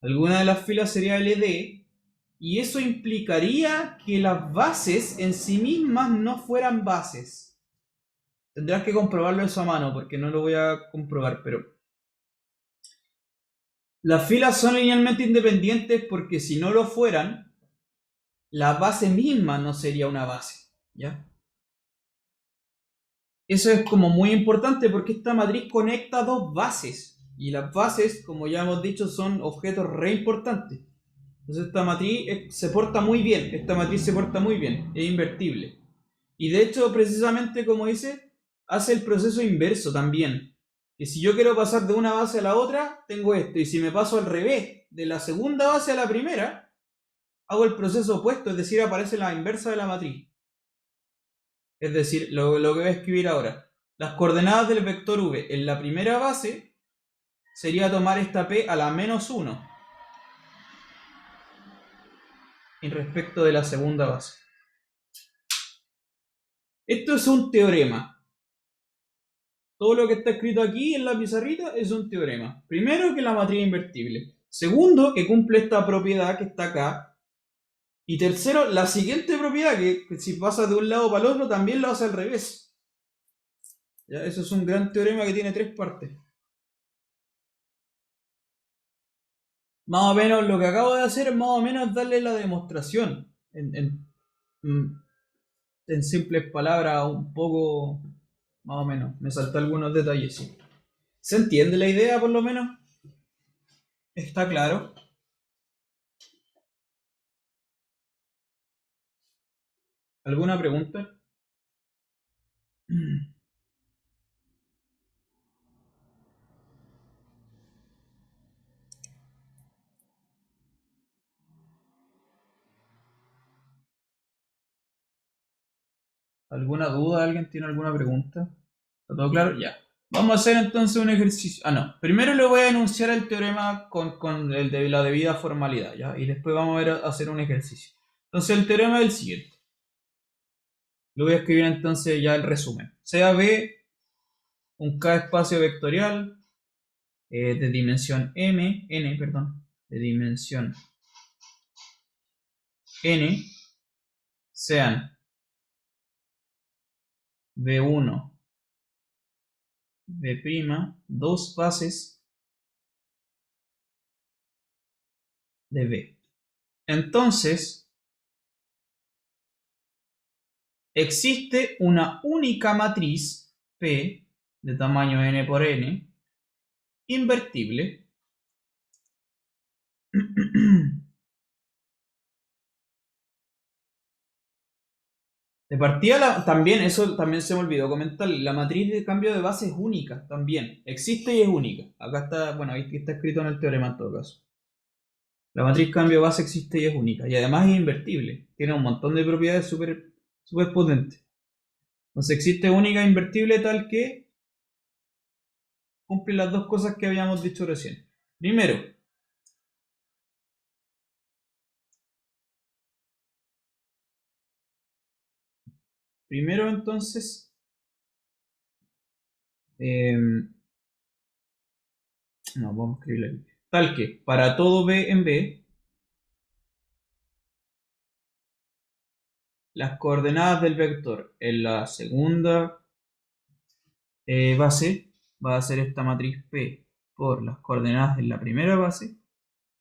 alguna de las filas sería LD, y eso implicaría que las bases en sí mismas no fueran bases. Tendrás que comprobarlo eso a mano, porque no lo voy a comprobar, pero las filas son linealmente independientes porque si no lo fueran, la base misma no sería una base, ¿ya? Eso es como muy importante porque esta matriz conecta dos bases. Y las bases, como ya hemos dicho, son objetos re importantes. Entonces esta matriz se porta muy bien. Esta matriz se porta muy bien. Es invertible. Y de hecho, precisamente como dice, hace el proceso inverso también. Que si yo quiero pasar de una base a la otra, tengo esto. Y si me paso al revés, de la segunda base a la primera, hago el proceso opuesto. Es decir, aparece la inversa de la matriz. Es decir, lo que voy a escribir ahora. Las coordenadas del vector v en la primera base sería tomar esta p a la -1 en respecto de la segunda base. Esto es un teorema. Todo lo que está escrito aquí en la pizarrita es un teorema. Primero, que la matriz es invertible. Segundo, que cumple esta propiedad que está acá. Y tercero, la siguiente propiedad, que si pasa de un lado para el otro, también lo hace al revés. ¿Ya? Eso es un gran teorema que tiene 3 partes. Más o menos lo que acabo de hacer es más o menos darle la demostración. En simples palabras, un poco, más o menos. Me salté algunos detalles, sí. ¿Se entiende la idea, por lo menos? ¿Está claro? ¿Alguna pregunta? ¿Alguna duda? ¿Alguien tiene alguna pregunta? ¿Está todo claro? Ya. Vamos a hacer entonces un ejercicio. Ah, no. Primero le voy a enunciar el teorema con el de la debida formalidad, ¿ya? Y después vamos a ver a hacer un ejercicio. Entonces el teorema es el siguiente. Lo voy a escribir entonces ya el resumen. Sea B un K espacio vectorial de dimensión de dimensión n, sean B1, B', dos bases de B. Entonces, existe una única matriz P de tamaño n por n, invertible, de partida también, eso también se me olvidó comentar, la matriz de cambio de base es única también, existe y es única. Acá está, bueno, ahí está escrito en el teorema en todo caso. La matriz cambio de base existe y es única, y además es invertible, tiene un montón de propiedades súper potentes. Entonces existe única e invertible tal que cumple las dos cosas que habíamos dicho recién. Primero entonces, no, vamos a escribirlo aquí. Tal que para todo B en B, las coordenadas del vector en la segunda base va a ser esta matriz P por las coordenadas en la primera base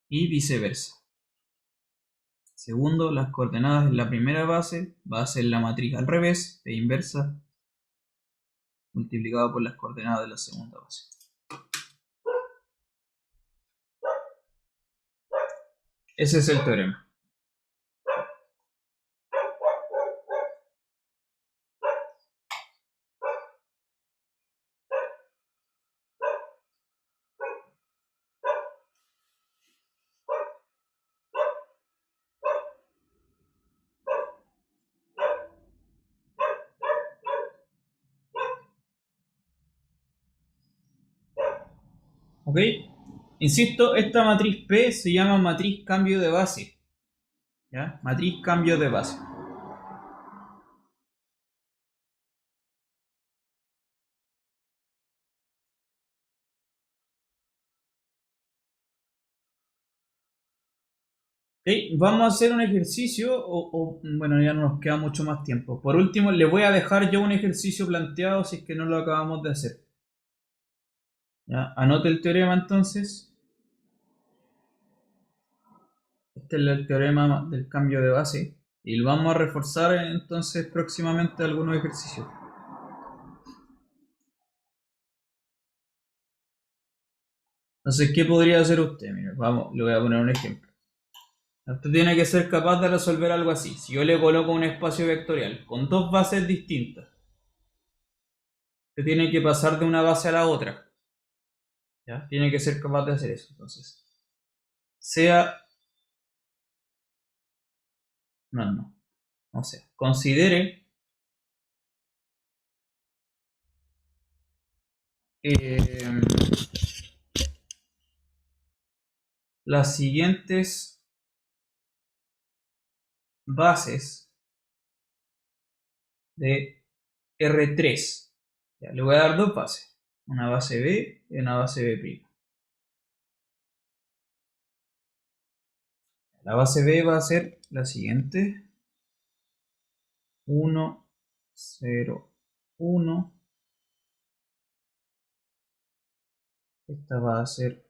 y viceversa. Segundo, las coordenadas en la primera base va a ser la matriz al revés, P inversa, multiplicado por las coordenadas de la segunda base. Ese es el teorema. ¿Ok? Insisto, esta matriz P se llama matriz cambio de base. ¿Ya? Matriz cambio de base. Ok, vamos a hacer un ejercicio, bueno, ya no nos queda mucho más tiempo. Por último, le voy a dejar yo un ejercicio planteado si es que no lo acabamos de hacer. ¿Ya? Anote el teorema entonces. Este es el teorema del cambio de base. Y lo vamos a reforzar entonces próximamente algunos ejercicios. Entonces, ¿qué podría hacer usted? Mire, vamos, le voy a poner un ejemplo. Usted tiene que ser capaz de resolver algo así. Si yo le coloco un espacio vectorial con dos bases distintas, usted tiene que pasar de una base a la otra. ¿Ya? Tiene que ser capaz de hacer eso. Entonces, no sea. Considere las siguientes bases de R3. Ya, le voy a dar dos bases, una base B y una base B'. La base B va a ser la siguiente: 1, 0, 1. Esta va a ser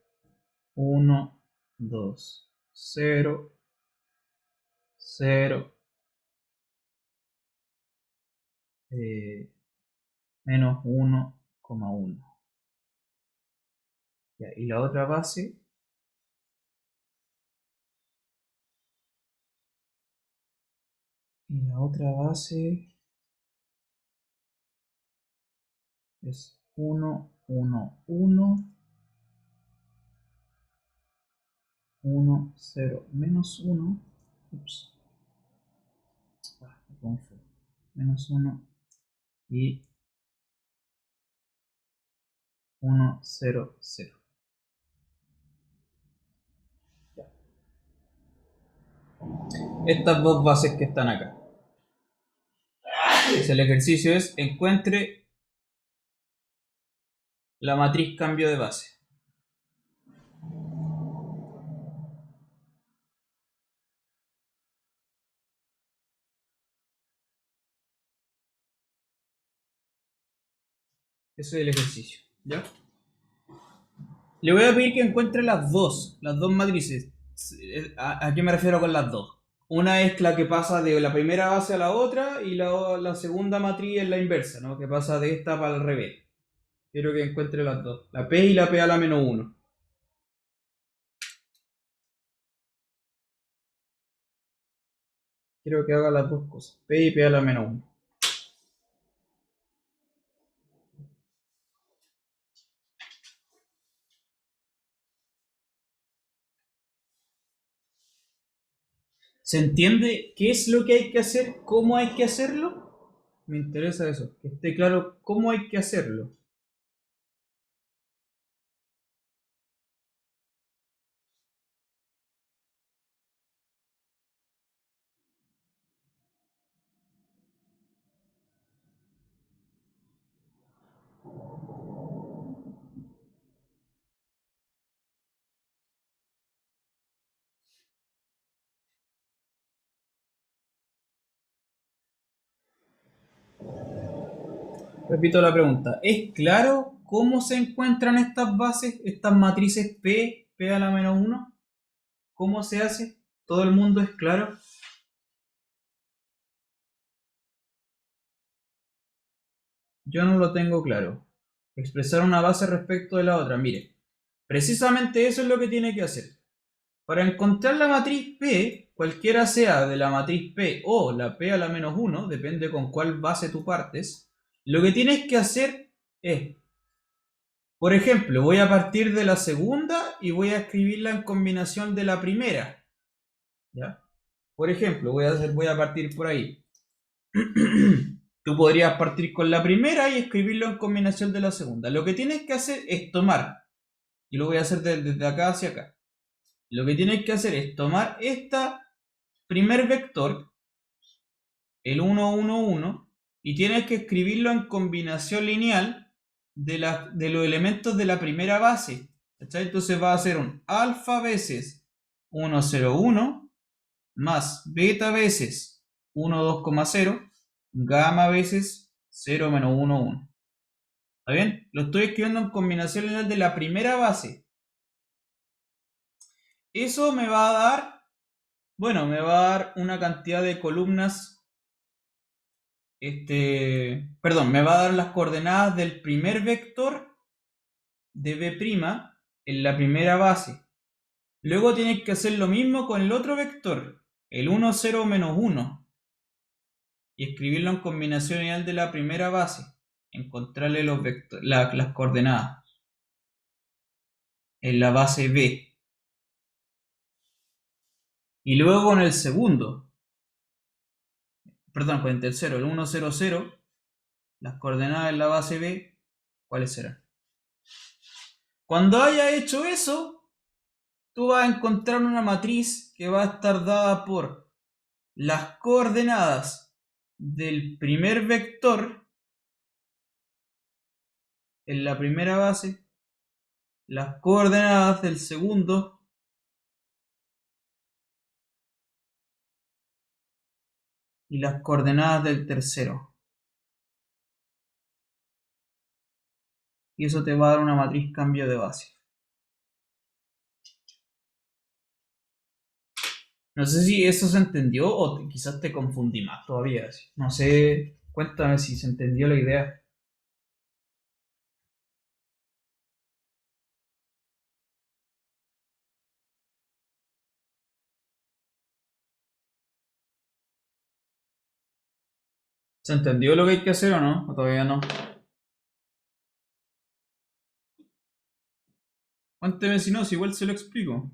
1, 2, 0, 0, menos 1,1. Y la otra base es 1, 1, 1, 1, 0, menos 1. Ups. Menos 1 y 1, 0, 0. Estas dos bases que están acá. El ejercicio es: encuentre la matriz cambio de base. Eso es el ejercicio, ¿ya? Le voy a pedir que encuentre las dos matrices. ¿A qué me refiero con las dos? Una es la que pasa de la primera base a la otra, y la segunda matriz es la inversa, ¿no? Que pasa de esta para el revés. Quiero que encuentre las dos, la P y la P a la menos 1. Quiero que haga las dos cosas, P y P a la menos 1. ¿Se entiende qué es lo que hay que hacer? ¿Cómo hay que hacerlo? Me interesa eso, que esté claro cómo hay que hacerlo. Repito la pregunta. ¿Es claro cómo se encuentran estas bases, estas matrices P, P a la menos 1? ¿Cómo se hace? ¿Todo el mundo es claro? Yo no lo tengo claro. Expresar una base respecto de la otra. Mire, precisamente eso es lo que tiene que hacer. Para encontrar la matriz P, cualquiera sea de la matriz P o la P a la menos 1, depende con cuál base tú partes, lo que tienes que hacer es, por ejemplo, voy a partir de la segunda y voy a escribirla en combinación de la primera. ¿Ya? Por ejemplo, voy a partir por ahí. Tú podrías partir con la primera y escribirlo en combinación de la segunda. Lo que tienes que hacer es tomar, y lo voy a hacer desde acá hacia acá. Lo que tienes que hacer es tomar esta primer vector, el 1, 1, 1, y tienes que escribirlo en combinación lineal de los elementos de la primera base. ¿Cachai? Entonces va a ser un alfa veces 1, 0, 1 más beta veces 1, 2,0, gamma veces 0, menos 1, 1. ¿Está bien? Lo estoy escribiendo en combinación lineal de la primera base. Eso me va a dar, bueno, me va a dar una cantidad de columnas. Perdón, me va a dar las coordenadas del primer vector de B' en la primera base. Luego tienes que hacer lo mismo con el otro vector, el 1, 0, menos 1. Y escribirlo en combinación lineal de la primera base. Encontrarle las coordenadas en la base B. Y luego con el segundo. Perdón, con el tercero, el 1, 0, 0. Las coordenadas en la base B, ¿cuáles serán? Cuando haya hecho eso, tú vas a encontrar una matriz que va a estar dada por las coordenadas del primer vector en la primera base, las coordenadas del segundo y las coordenadas del tercero. Y eso te va a dar una matriz cambio de base. No sé si eso se entendió o quizás te confundí más todavía. No sé, cuéntame si se entendió la idea. ¿Se entendió lo que hay que hacer o no? ¿O todavía no? Cuénteme si no, si igual se lo explico.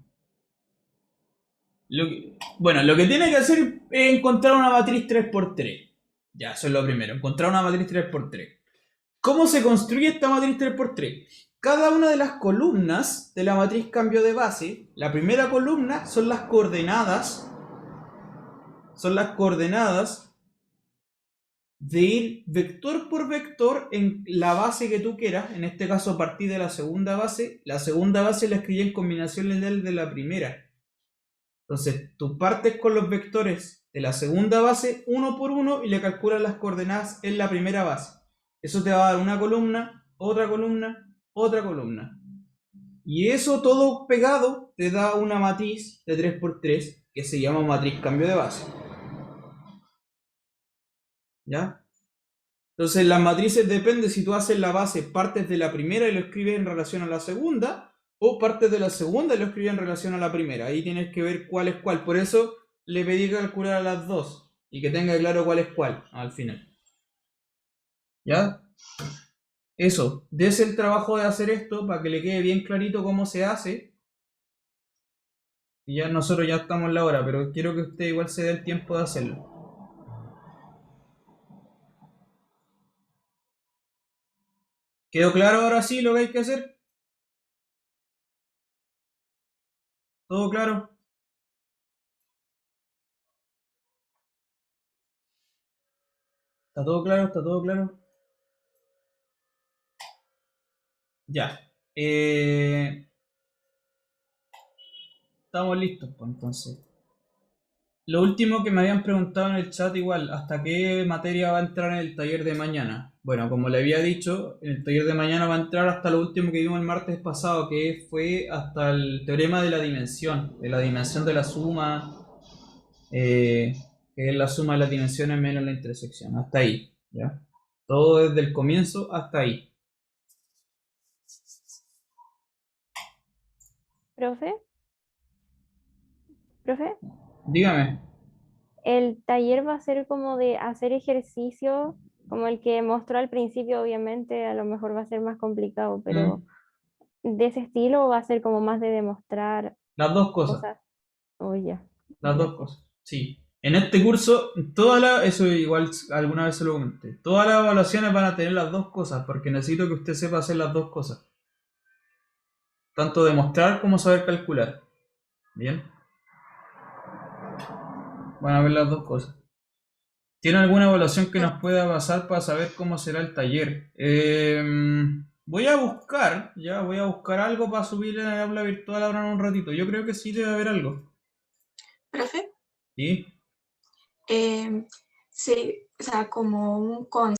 Bueno, lo que tiene que hacer es encontrar una matriz 3×3. Ya, eso es lo primero, encontrar una matriz 3×3. ¿Cómo se construye esta matriz 3×3? Cada una de las columnas de la matriz cambio de base, la primera columna son las coordenadas de ir vector por vector en la base que tú quieras. En este caso, a partir de la segunda base. La segunda base la escribí en combinación lineal de la primera. Entonces, tú partes con los vectores de la segunda base uno por uno y le calculas las coordenadas en la primera base. Eso te va a dar una columna, otra columna, otra columna. Y eso todo pegado te da una matriz de 3×3 que se llama matriz cambio de base. ¿Ya? Entonces las matrices depende si tú haces la base, partes de la primera y lo escribes en relación a la segunda, o partes de la segunda y lo escribes en relación a la primera. Ahí tienes que ver cuál es cuál. Por eso le pedí calcular a las dos y que tenga claro cuál es cuál al final. ¿Ya? Eso, des el trabajo de hacer esto para que le quede bien clarito cómo se hace. Y ya nosotros ya estamos en la hora, pero quiero que usted igual se dé el tiempo de hacerlo. ¿Quedó claro ahora sí lo que hay que hacer? ¿Todo claro? ¿Está todo claro? ¿Está todo claro? Ya. Estamos listos, pues entonces. Lo último que me habían preguntado en el chat igual, ¿hasta qué materia va a entrar en el taller de mañana? Bueno, como le había dicho, en el taller de mañana va a entrar hasta lo último que vimos el martes pasado, que fue hasta el teorema de la dimensión de la suma, que es la suma de las dimensiones menos la intersección, hasta ahí, ¿ya? Todo desde el comienzo hasta ahí. ¿Profe? Dígame. El taller va a ser como de hacer ejercicio, como el que mostró al principio, obviamente, a lo mejor va a ser más complicado, pero de ese estilo va a ser como más de demostrar Las dos cosas. cosas. Oh, ya. Las Ya. dos cosas, sí. En este curso, eso igual alguna vez se lo comenté, todas las evaluaciones van a tener las dos cosas, porque necesito que usted sepa hacer las dos cosas. Tanto demostrar como saber calcular. ¿Bien? Van a ver las dos cosas. ¿Tiene alguna evaluación que nos pueda pasar para saber cómo será el taller? Voy a buscar algo para subir en el aula virtual ahora en un ratito. Yo creo que sí debe haber algo. Profe, ¿Y? Sí, o sea, como un